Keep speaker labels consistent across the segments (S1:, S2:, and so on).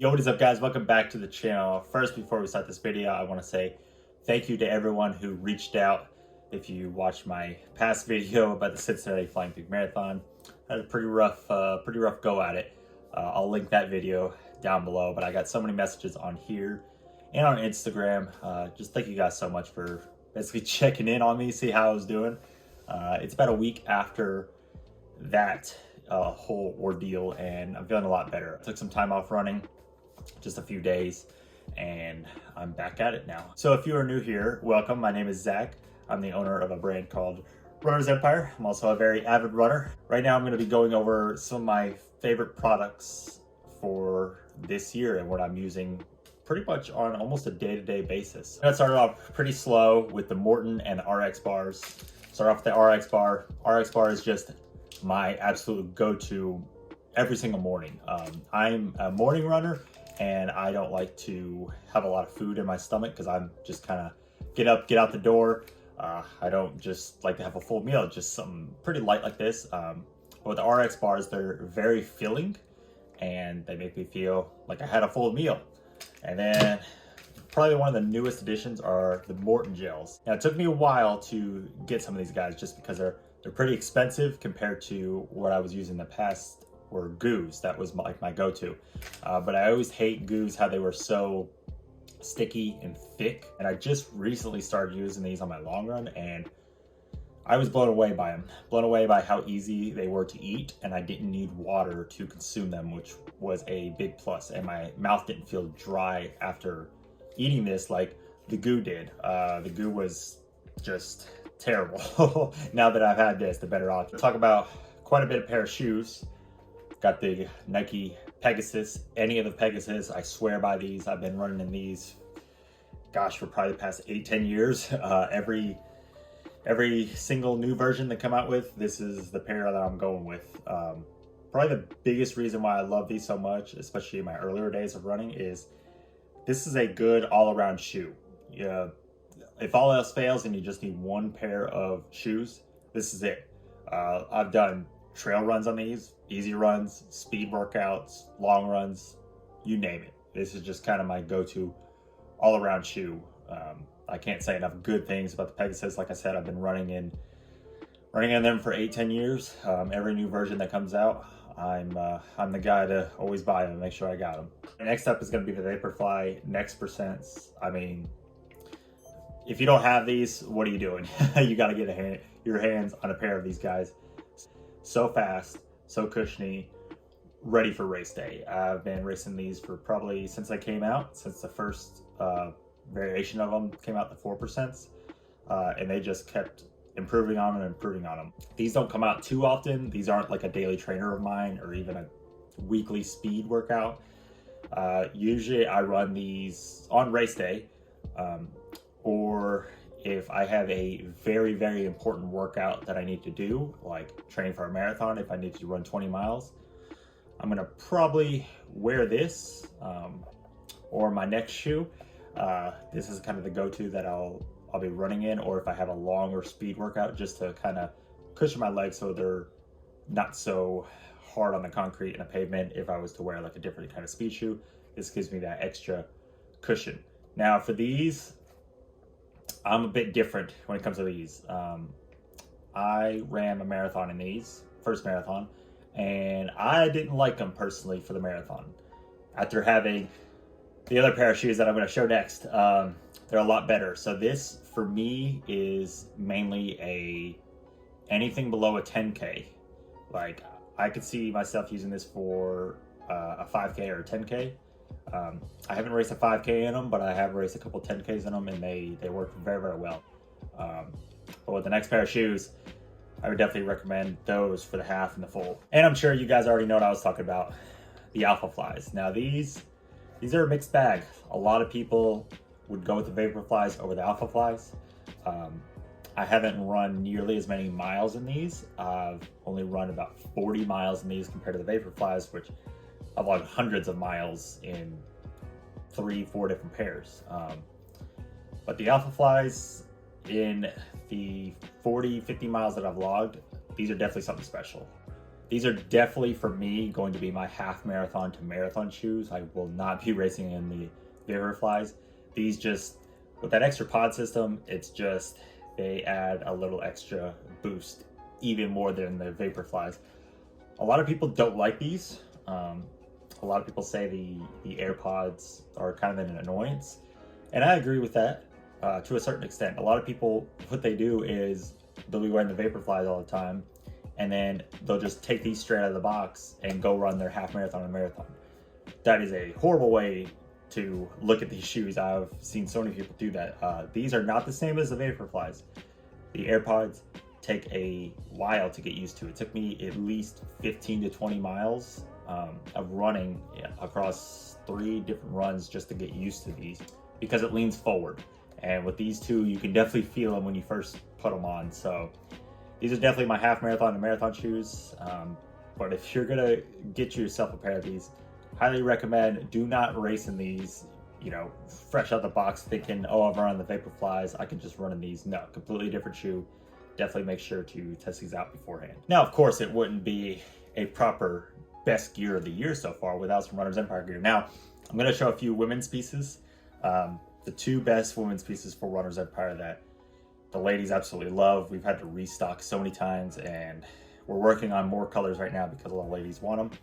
S1: Yo, what is up guys? Welcome back to the channel. First, before we start this video, I want to say thank you to everyone who reached out. If you watched my past video about the Cincinnati Flying Pig Marathon, I had a pretty rough go at it. I'll link that video down below, but I got so many messages on here and on Instagram. Just thank you guys so much for basically checking in on me, see how I was doing. It's about a week after that whole ordeal, and I'm feeling a lot better. I took some time off running, just a few days, and I'm back at it now. So if you are new here, welcome. My name is Zach. I'm the owner of a brand called Runner's Empire. I'm also a very avid runner. Right now I'm going to be going over some of my favorite products for this year and what I'm using pretty much on almost a day-to-day basis. I'm going to start off pretty slow with the Morton and RX bars. Start off with the RX bar. RX bar is just my absolute go-to every single morning. I'm a morning runner, and I don't like to have a lot of food in my stomach because I'm just kind of get up, get out the door. I don't just like to have a full meal, just something pretty light like this. But with the RX bars, they're very filling and they make me feel like I had a full meal. And then probably one of the newest additions are the Morton gels. Now, it took me a while to get some of these guys just because they're pretty expensive compared to what I was using in the past, or goos. That was like my go-to. But I always hate goos, how they were so sticky and thick. And I just recently started using these on my long run, and I was blown away by them. Blown away by how easy they were to eat, and I didn't need water to consume them, which was a big plus. And my mouth didn't feel dry after eating this like the goo did. The goo was just terrible. Now that I've had this, the better off. Talk about quite a bit of pair of shoes. Got the Nike Pegasus, any of the Pegasus. I swear by these. I've been running in these, gosh, for probably the past 8-10 years. Every single new version they come out with, this is the pair that I'm going with. Probably the biggest reason why I love these so much, especially in my earlier days of running, is this is a good all-around shoe. Yeah, if all else fails and you just need one pair of shoes, this is it. I've done trail runs on these, easy runs, speed workouts, long runs, you name it. This is just kind of my go-to all-around shoe. I can't say enough good things about the Pegasus. Like I said, I've been running in them for 8-10 years. Every new version that comes out, I'm the guy to always buy them and make sure I got them. Next up is going to be the Vaporfly Next Percents. I mean, if you don't have these, what are you doing? You got to get your hands on a pair of these guys. So fast, so cushiony, ready for race day. I've been racing these for probably since they came out, since the first variation of them came out, the 4%, and they just kept improving on them and improving on them. These don't come out too often. These aren't like a daily trainer of mine or even a weekly speed workout. Usually I run these on race day, or if I have a very, very important workout that I need to do, like training for a marathon. If I need to run 20 miles, I'm gonna probably wear this or my next shoe. This is kind of the go-to that I'll be running in, or if I have a longer speed workout, just to kind of cushion my legs so they're not so hard on the concrete and the pavement. If I was to wear like a different kind of speed shoe, this gives me that extra cushion. Now for these, I'm a bit different when it comes to these. I ran a marathon in these, first marathon, and I didn't like them personally for the marathon. After having the other pair of shoes that I'm going to show next, they're a lot better. So this, for me, is mainly anything below a 10K. Like, I could see myself using this for a 5K or a 10K. I haven't raced a 5K in them, but I have raced a couple 10Ks in them, and they work very, very well. But with the next pair of shoes, I would definitely recommend those for the half and the full. And I'm sure you guys already know what I was talking about, the Alpha Flies. Now these are a mixed bag. A lot of people would go with the Vaporflies over the Alpha Flies. I haven't run nearly as many miles in these. I've only run about 40 miles in these compared to the Vaporflies, which I've logged hundreds of miles in 3-4 different pairs. But the Alpha Flies, in the 40-50 miles that I've logged, these are definitely something special. These are definitely, for me, going to be my half marathon to marathon shoes. I will not be racing in the Vaporflies. These just, with that extra pod system, it's just, they add a little extra boost, even more than the Vaporflies. A lot of people don't like these. A lot of people say the AirPods are kind of an annoyance. And I agree with that to a certain extent. A lot of people, what they do is they'll be wearing the Vaporflies all the time, and then they'll just take these straight out of the box and go run their half marathon and marathon. That is a horrible way to look at these shoes. I've seen so many people do that. These are not the same as the Vaporflies. The AirPods take a while to get used to. It took me at least 15 to 20 miles of running across 3 different runs just to get used to these, because it leans forward. And with these two, you can definitely feel them when you first put them on. So these are definitely my half marathon and marathon shoes. But if you're gonna get yourself a pair of these, highly recommend, do not race in these, you know, fresh out the box thinking, oh, I've run the Vaporflies, I can just run in these. No, completely different shoe. Definitely make sure to test these out beforehand. Now, of course, it wouldn't be a proper best gear of the year so far without some Runners Empire gear. Now, I'm gonna show a few women's pieces. The 2 best women's pieces for Runners Empire that the ladies absolutely love. We've had to restock so many times, and we're working on more colors right now because a lot of ladies want them.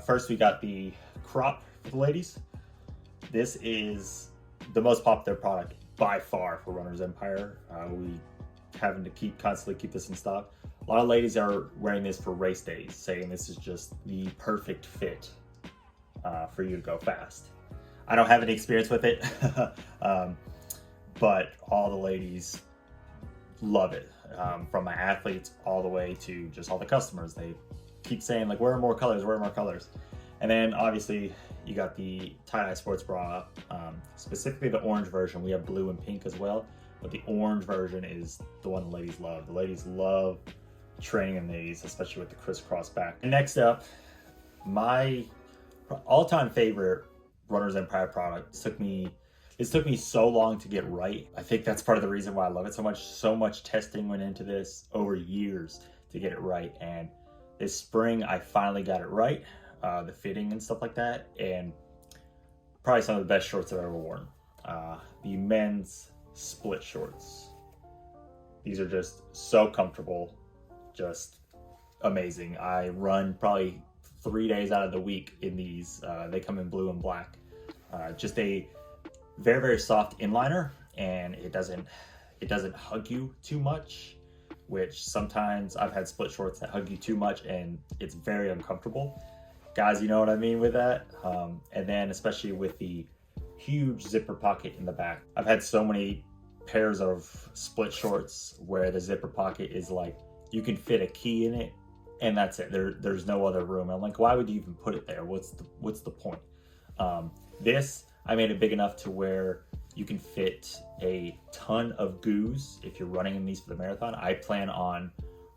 S1: First, we got the crop for the ladies. This is the most popular product by far for Runners Empire. We having to constantly keep this in stock. A lot of ladies are wearing this for race days, saying this is just the perfect fit for you to go fast. I don't have any experience with it, but all the ladies love it. From my athletes all the way to just all the customers. They keep saying, like, wear more colors, wear more colors. And then obviously you got the tie-dye sports bra, specifically the orange version. We have blue and pink as well, but the orange version is the one the ladies love. The ladies love training in these, especially with the crisscross back. And next up, my all-time favorite Runners Empire product. It took me so long to get right. I think that's part of the reason why I love it so much. So much testing went into this over years to get it right. And this spring, I finally got it right. The fitting and stuff like that. And probably some of the best shorts I've ever worn. The men's split shorts. These are just so comfortable, just amazing. I run probably 3 days out of the week in these. They come in blue and black. Just a very, very soft inliner, and it doesn't hug you too much, which sometimes I've had split shorts that hug you too much and it's very uncomfortable. Guys, you know what I mean with that. And then especially with the huge zipper pocket in the back. I've had so many pairs of split shorts where the zipper pocket is like, you can fit a key in it and that's it. There's no other room. I'm like, why would you even put it there? What's the point? This, I made it big enough to where you can fit a ton of goos if you're running in these for the marathon. I plan on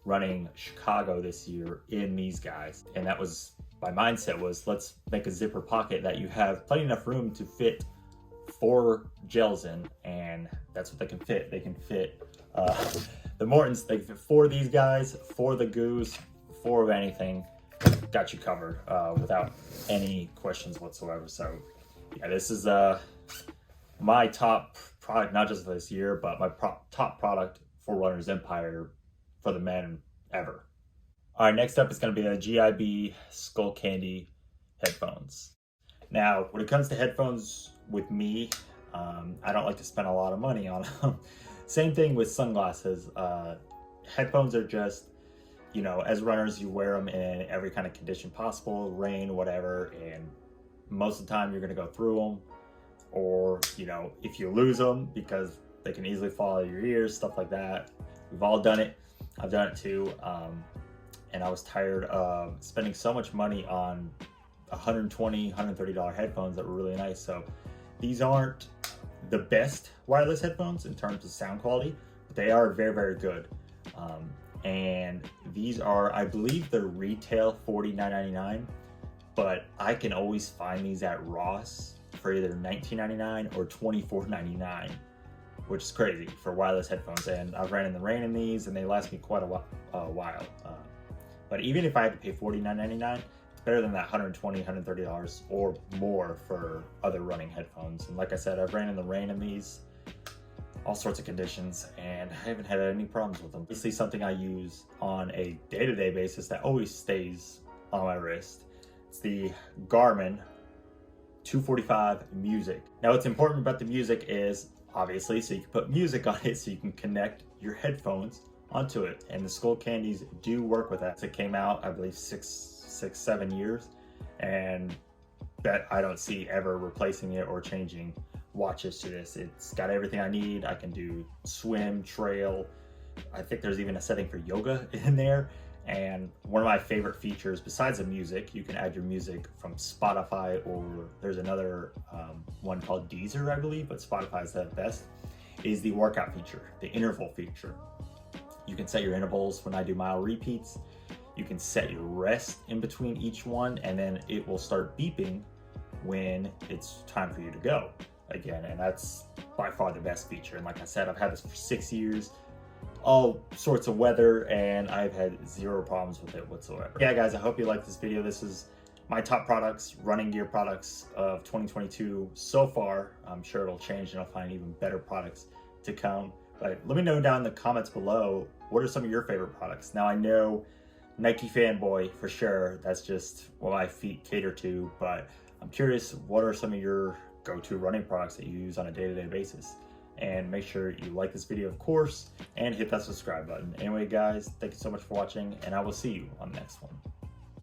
S1: running Chicago this year in these guys. And that was, my mindset was, let's make a zipper pocket that you have plenty enough room to fit 4 gels in, and that's what they can fit. They can fit the Mortons, they can fit 4 of these guys, 4 of the goos, 4 of anything. Got you covered without any questions whatsoever. So yeah, this is my top product, not just for this year, but my top product for Runners Empire for the men ever. All right, next up is going to be the GIB Skull Candy headphones. Now, when it comes to headphones with me, I don't like to spend a lot of money on them. Same thing with sunglasses. Headphones are just, you know, as runners, you wear them in every kind of condition possible, rain, whatever, and most of the time you're going to go through them, or, you know, if you lose them because they can easily fall out of your ears, stuff like that. We've all done it. I've done it too. And I was tired of spending so much money on $120, $130 headphones that were really nice. So these aren't the best wireless headphones in terms of sound quality, but they are very, very good. And these are, I believe they're retail $49.99, but I can always find these at Ross for either $19.99 or $24.99, which is crazy for wireless headphones. And I've ran in the rain in these and they last me quite a while. But even if I had to pay $49.99, it's better than that $120, $130 or more for other running headphones. And like I said, I've ran in the rain in these, all sorts of conditions, and I haven't had any problems with them. This is something I use on a day-to-day basis that always stays on my wrist. It's the Garmin 245 Music. Now what's important about the Music is, obviously, so you can put music on it so you can connect your headphones onto it. And the Skull Candies do work with that. It came out, I believe, 7 years, and that I don't see ever replacing it or changing watches to this. It's got everything I need. I can do swim, trail. I think there's even a setting for yoga in there. And one of my favorite features, besides the music, you can add your music from Spotify, or there's another one called Deezer, I believe, but Spotify's the best, is the workout feature, the interval feature. You can set your intervals when I do mile repeats. You can set your rest in between each one, and then it will start beeping when it's time for you to go again. And that's by far the best feature. And like I said, I've had this for 6 years, all sorts of weather, and I've had zero problems with it whatsoever. Yeah guys, I hope you liked this video. This is my top products, running gear products of 2022 so far. I'm sure it'll change and I'll find even better products to come. But let me know down in the comments below, what are some of your favorite products? Now I know Nike fanboy for sure, that's just what my feet cater to, but I'm curious, what are some of your go-to running products that you use on a day-to-day basis? And make sure you like this video, of course, and hit that subscribe button. Anyway guys, thank you so much for watching, and I will see you on the next one.